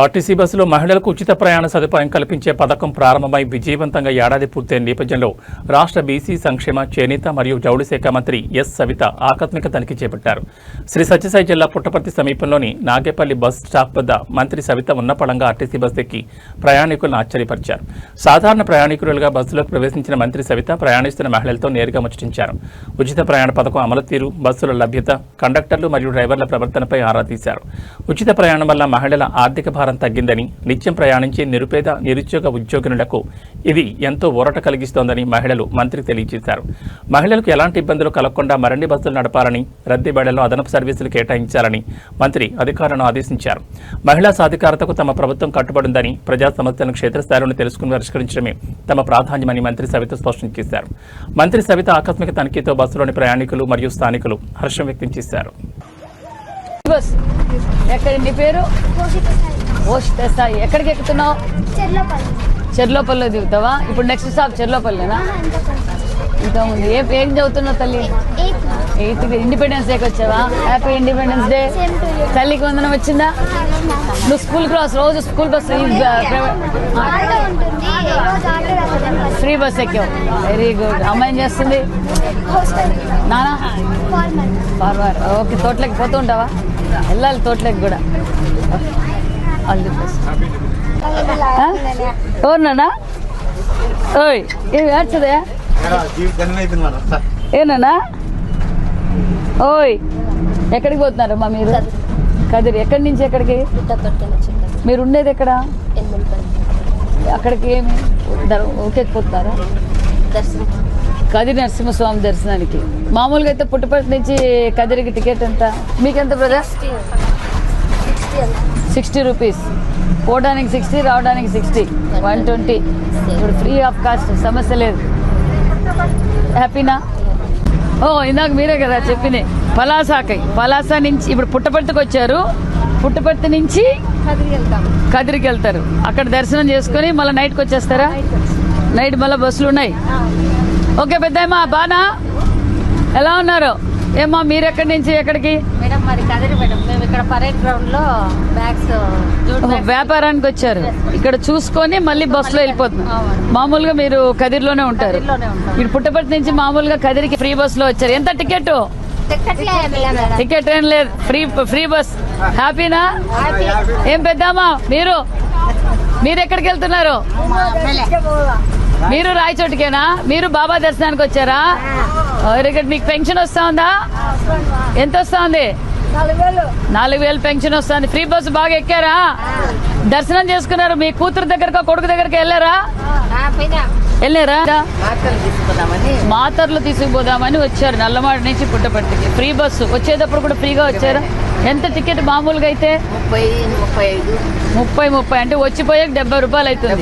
RTC బస్సులో మహిళలకు ఉచిత ప్రయాణ సదుపాయం కల్పించే పథకం ప్రారంభమై విజయవంతంగా ఏడాది పూర్తయిన నేపథ్యంలో రాష్ట్ర బీసీ సంక్షేమ చేనేత మరియు జౌళి శాఖ మంత్రి ఎస్ సవిత ఆకస్మిక తనిఖీ చేపట్టారు. శ్రీ సత్యసాయి జిల్లా పుట్టపర్తి సమీపంలోని నాగేపల్లి బస్ స్టాప్ వద్ద మంత్రి సవిత ఉన్నపళంగా ఆర్టీసీ బస్ ఎక్కి ప్రయాణికులను ఆశ్చర్యపరిచారు. సాధారణ ప్రయాణికులుగా బస్సులోకి ప్రవేశించిన మంత్రి సవిత ప్రయాణిస్తున్న మహిళలతో నేరుగా ముచ్చటించారు. ఉచిత ప్రయాణ పథకం అమలు తీరు, బస్సుల లభ్యత, కండక్టర్లు మరియు డ్రైవర్ల ప్రవర్తనపై ఆరా తీశారు. ఉచిత ప్రయాణం వల్ల మహిళల ఆర్థిక భారం తగ్గిందని, నిత్యం ప్రయాణించే నిరుపేద నిరుద్యోగ ఉద్యోగులకు ఇది ఎంతో ఊరట కలిగిస్తోందని మహిళలు మంత్రికి తెలియజేశారు. మహిళలకు ఎలాంటి ఇబ్బందులు కలగకుండా మరిన్ని బస్సులు నడపాలని, రద్దీ బేడల్లో అదనపు సర్వీసులు కేటాయించాలని మంత్రి అధికారులను ఆదేశించారు. మహిళా సాధికారతకు తమ ప్రభుత్వం కట్టుబడిందని, ప్రజా సమస్యలను క్షేత్రస్థాయిలో తెలుసుకుని పరిష్కరించడమే తమ ప్రాధాన్యమని మంత్రి సవిత స్పష్టం చేశారు. మంత్రి సవిత ఆకస్మిక తనిఖీతో బస్సులోని ప్రయాణికులు మరియు స్థానికులు హర్షం వ్యక్తం చేశారు. ఎక్కడ నీ పేరు? ఎక్కడికి ఎక్కుతున్నావు? చెర్లోపల్లిలో దిగుతావా? ఇప్పుడు నెక్స్ట్ స్టాప్ చెర్లోపల్లినా? ఇంకా ఉంది. ఏం చదువుతున్నావు తల్లి? 8th ఇండిపెండెన్స్ డేకి వచ్చావా? Happy independence day. Thalliki Vandanam వచ్చిందా? నువ్వు స్కూల్ క్లాస్ రోజు స్కూల్ బస్ ఫ్రీ బస్ ఎక్కావు. Very good. అమ్మాయి ఏం చేస్తుంది? నానా ఫార్మర్. ఓకే. తోటలోకి పోతూ ఉంటావా? వెళ్ళాలి తోటలోకి కూడా. ఎవరినా? ఓయ్ ఏమి ఏడ్చదే? ఏనా? ఓయ్ ఎక్కడికి పోతున్నారు మా మీరు? కదిరి. ఎక్కడి నుంచి ఎక్కడికి? మీరు ఉండేది ఎక్కడ? అక్కడికి ఏమి ఊకెక్కిపోతున్నారా? కదిరి నరసింహస్వామి దర్శనానికి. మామూలుగా అయితే పుట్టపర్తి నుంచి కదిరికి టికెట్ ఎంత? మీకెంత బ్రదర్? 60 రూపీస్. పోవడానికి 60, రావడానికి 60, 120. ఇప్పుడు ఫ్రీ ఆఫ్ కాస్ట్, సమస్య లేదు. హ్యాపీనా? ఓ ఇందాక మీరే కదా చెప్పింది. పలాస నుంచి ఇప్పుడు పుట్టపర్తికి వచ్చారు. పుట్టపర్తి నుంచి కదిరికి వెళ్తారు. అక్కడ దర్శనం చేసుకుని మళ్ళీ నైట్కి వచ్చేస్తారా? నైట్ మళ్ళీ బస్సులు ఉన్నాయి. ఓకే పెద్దమ్మా, బానా ఎలా ఉన్నారు? ఏమ్మా మీరు ఎక్కడి నుంచి ఎక్కడికి? మేడం మరి కదిరి మేడం. మేము ఇక్కడ పరేడ్ గ్రౌండ్ లో బ్యాగ్స్ వ్యాపారానికి వచ్చారు. ఇక్కడ చూసుకొని మళ్ళీ బస్సులో వెళ్ళిపోతున్నారు. మామూలుగా మీరు కదిరిలోనే ఉంటారు. ఇప్పుడు పుట్టపర్తి నుంచి మామూలుగా కదిరికి ఫ్రీ బస్సులో వచ్చారు. ఎంత టికెట్? టికెట్ ఏం లేదు, ఫ్రీ బస్. హ్యాపీనా? ఏం పెద్దమ్మా మీరు ఎక్కడికి వెళ్తున్నారు? మీరు రాయచోటికేనా? మీరు బాబా దర్శనానికి వచ్చారా? మీకు పెన్షన్ వస్తా ఉందా? ఎంత వస్తా ఉంది? 4,000 పెన్షన్ వస్తుంది. ఫ్రీ బస్సు బాగా ఎక్కారా? దర్శనం చేసుకున్నారు. మీ కూతురు దగ్గరకా కొడుకు దగ్గరకి వెళ్ళారా? మాతర్లు తీసుకుపోదామని వచ్చారు. నల్లమాడి నుంచి పుట్టపర్తికి ఫ్రీ బస్సు. వచ్చేటప్పుడు కూడా ఫ్రీగా వచ్చారా? ఎంత టికెట్ మామూలుగా అయితే? 30 అంటే వచ్చిపోయాక 70 రూపాయలు అవుతుంది.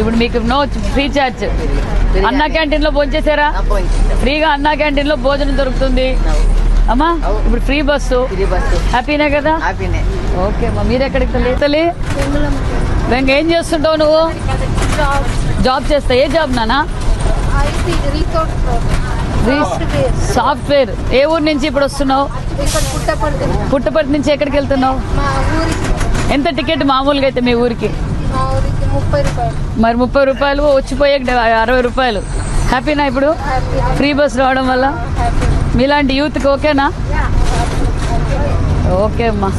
ఇప్పుడు మీకు నో ఫ్రీ ఛార్జ్. అన్నా క్యాంటీన్ లో భోంచేసారా? ఫ్రీగా అన్నా క్యాంటీన్ లో భోజనం దొరుకుతుంది అమ్మా. ఇప్పుడు ఫ్రీ బస్సు. హ్యాపీనే కదా? ఓకే అమ్మా. మీరు ఎక్కడికి తల్లి? వెంక ఏం చేస్తుంటావు నువ్వు? జాబ్ చేస్తా. ఏ జాబ్ నానా? సాఫ్ట్వేర్. ఏ ఊరు నుంచి ఇప్పుడు వస్తున్నావు? పుట్టపర్తి నుంచి ఎక్కడికి వెళ్తున్నావు? ఎంత టికెట్ మామూలుగా అయితే మీ ఊరికి? మరి 30 రూపాయలు, వచ్చిపోయాక 60 రూపాయలు. హ్యాపీనా ఇప్పుడు ఫ్రీ బస్ రావడం వల్ల? మీలాంటి యూత్కి ఓకేనా? ఓకే అమ్మా.